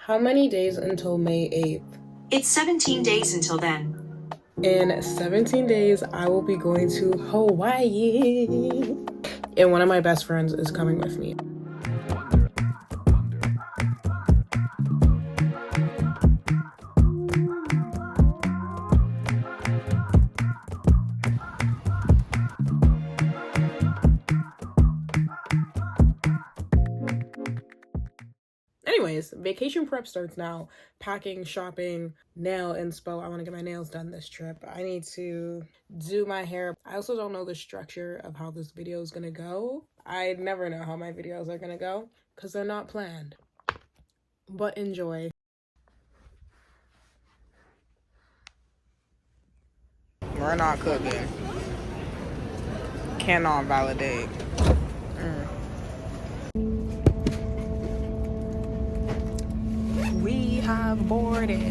How many days until May 8th? It's 17 days until then. In 17 days, I will be going to Hawaii. And one of my best friends is coming with me. Anyways, vacation prep starts now. Packing, shopping, nail inspo. I want to get my nails done this trip. I need to do my hair. I also don't know the structure of how this video is going to go. I never know how my videos are going to go because they're not planned. But enjoy. We're not cooking. Cannot validate. We have boarded.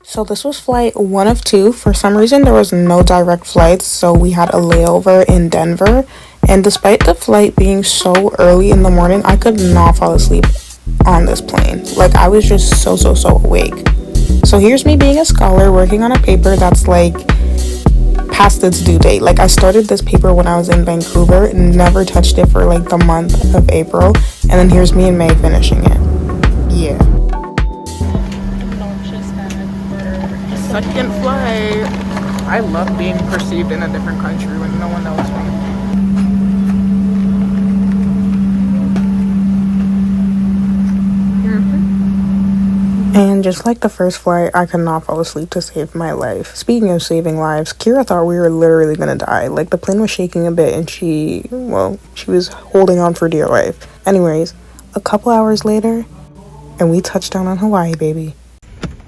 So this was flight 1 of 2. For some reason, there was no direct flights, so we had a layover in Denver. And despite the flight being so early in the morning, I could not fall asleep on this plane. Like, I was just so awake. So here's me being a scholar working on a paper that's like past its due date. Like, I started this paper when I was in Vancouver and never touched it for like the month of April, and then here's me in May finishing it. Yeah. Second flight. I love being perceived in a different country when no one knows me. And just like the first flight, I could not fall asleep to save my life. Speaking of saving lives, Kira thought we were literally gonna die. Like, the plane was shaking a bit and she was holding on for dear life. Anyways, a couple hours later, and we touched down on Hawaii, baby.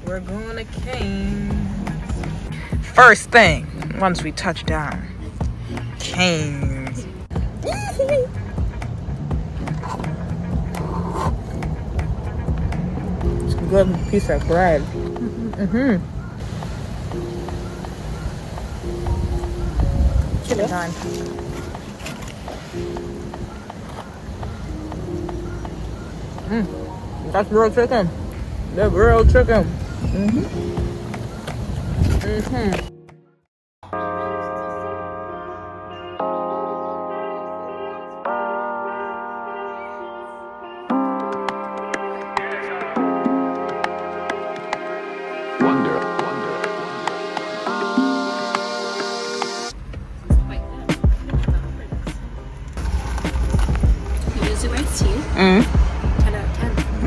We're going to Canes. First thing, once we touch down, Canes. Good piece of bread. Chicken time. That's real chicken. The real chicken.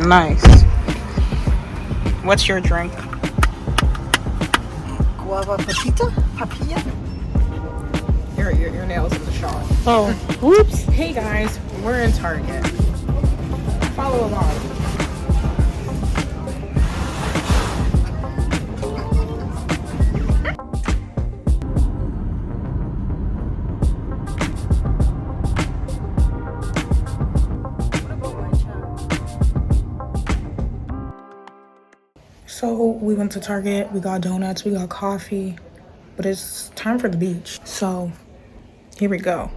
Nice. What's your drink? Guava papilla? Your nails in the shot. Oh, whoops. Hey guys, we're in Target. Follow along. So we went to Target, we got donuts, we got coffee, but it's time for the beach. So here we go.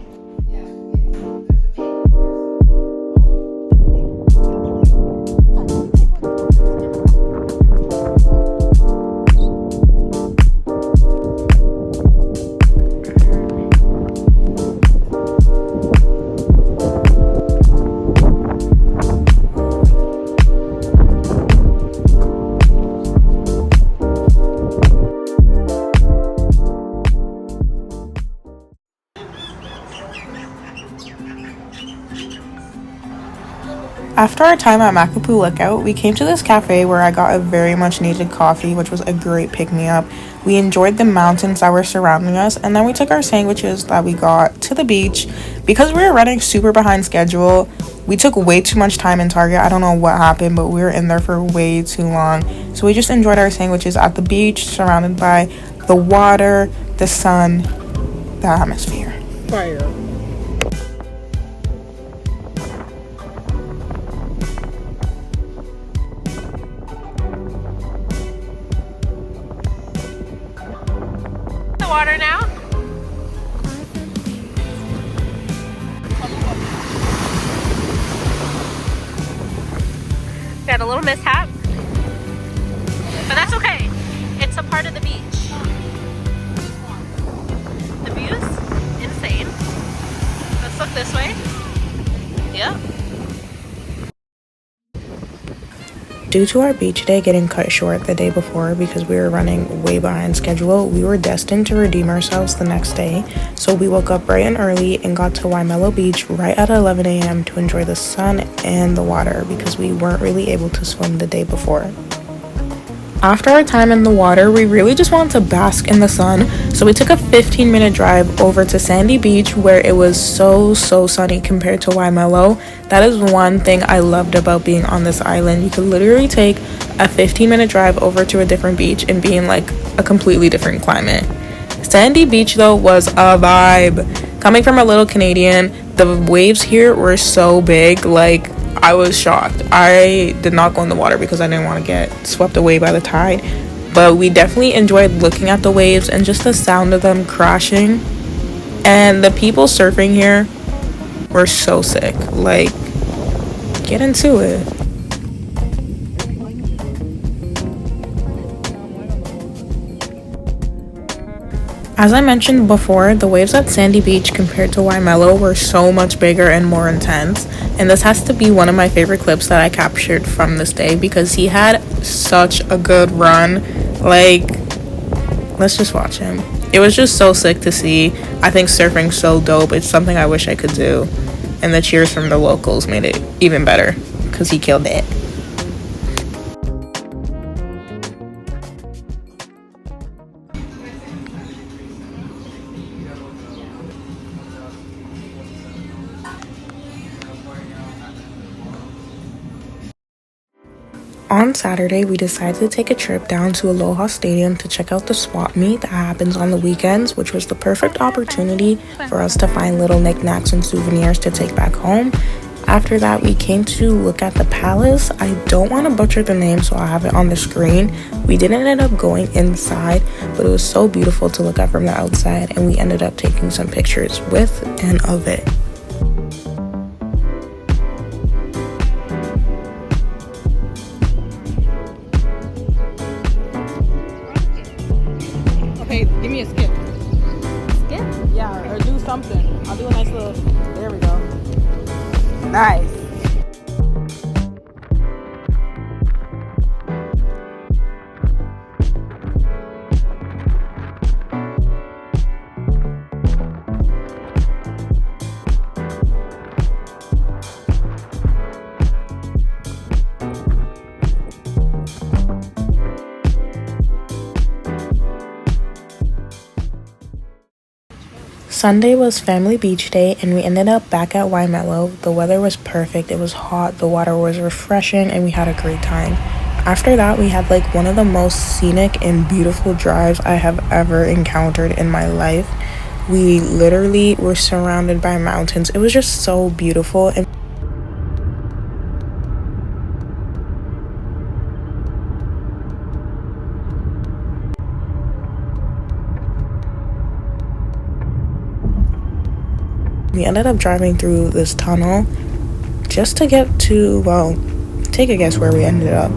After our time at Makapu Lookout, we came to this cafe where I got a very much needed coffee, which was a great pick-me-up. We enjoyed the mountains that were surrounding us, and then we took our sandwiches that we got to the beach. Because we were running super behind schedule, we took way too much time in Target. I don't know what happened, but we were in there for way too long. So we just enjoyed our sandwiches at the beach, surrounded by the water, the sun, the atmosphere. Fire. Water now? had a little mishap, but that's okay. It's a part of the beach. The view's insane. Let's look this way. Yep. Due to our beach day getting cut short the day before because we were running way behind schedule, we were destined to redeem ourselves the next day. So we woke up bright and early and got to Waimelo Beach right at 11 a.m. to enjoy the sun and the water because we weren't really able to swim the day before. After our time in the water, we really just wanted to bask in the sun, so we took a 15-minute drive over to Sandy Beach where it was so sunny compared to Waimelo. That is one thing I loved about being on this island. You could literally take a 15-minute drive over to a different beach and be in like a completely different climate. Sandy Beach though was a vibe. Coming from a little Canadian, the waves here were so big, like I was shocked. I did not go in the water because I didn't want to get swept away by the tide, but we definitely enjoyed looking at the waves and just the sound of them crashing. And the people surfing here were so sick. Like, get into it. As I mentioned before, the waves at Sandy Beach compared to Waimelo were so much bigger and more intense, and this has to be one of my favorite clips that I captured from this day because he had such a good run. Like, let's just watch him. It was just so sick to see. I think surfing's so dope. It's something I wish I could do, and the cheers from the locals made it even better because he killed it. On Saturday, we decided to take a trip down to Aloha Stadium to check out the swap meet that happens on the weekends, which was the perfect opportunity for us to find little knickknacks and souvenirs to take back home. After that, we came to look at the palace. I don't want to butcher the name, so I'll have it on the screen. We didn't end up going inside, but it was so beautiful to look at from the outside, and we ended up taking some pictures with and of it. Okay, give me a skip. Skip? Yeah, or do something. I'll do a nice little. There we go. Nice. Sunday was family beach day and we ended up back at Waimelo. The weather was perfect, it was hot, the water was refreshing, and we had a great time. After that, we had like one of the most scenic and beautiful drives I have ever encountered in my life. We literally were surrounded by mountains. It was just so beautiful. And we ended up driving through this tunnel just to get to, well, take a guess where we ended up.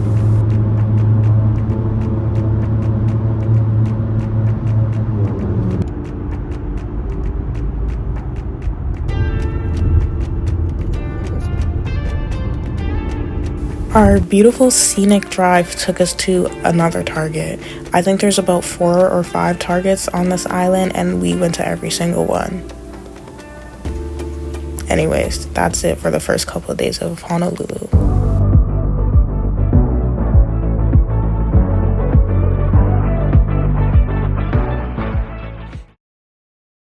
Our beautiful scenic drive took us to another Target. I think there's about 4 or 5 Targets on this island, and we went to every single one. Anyways, that's it for the first couple of days of Honolulu.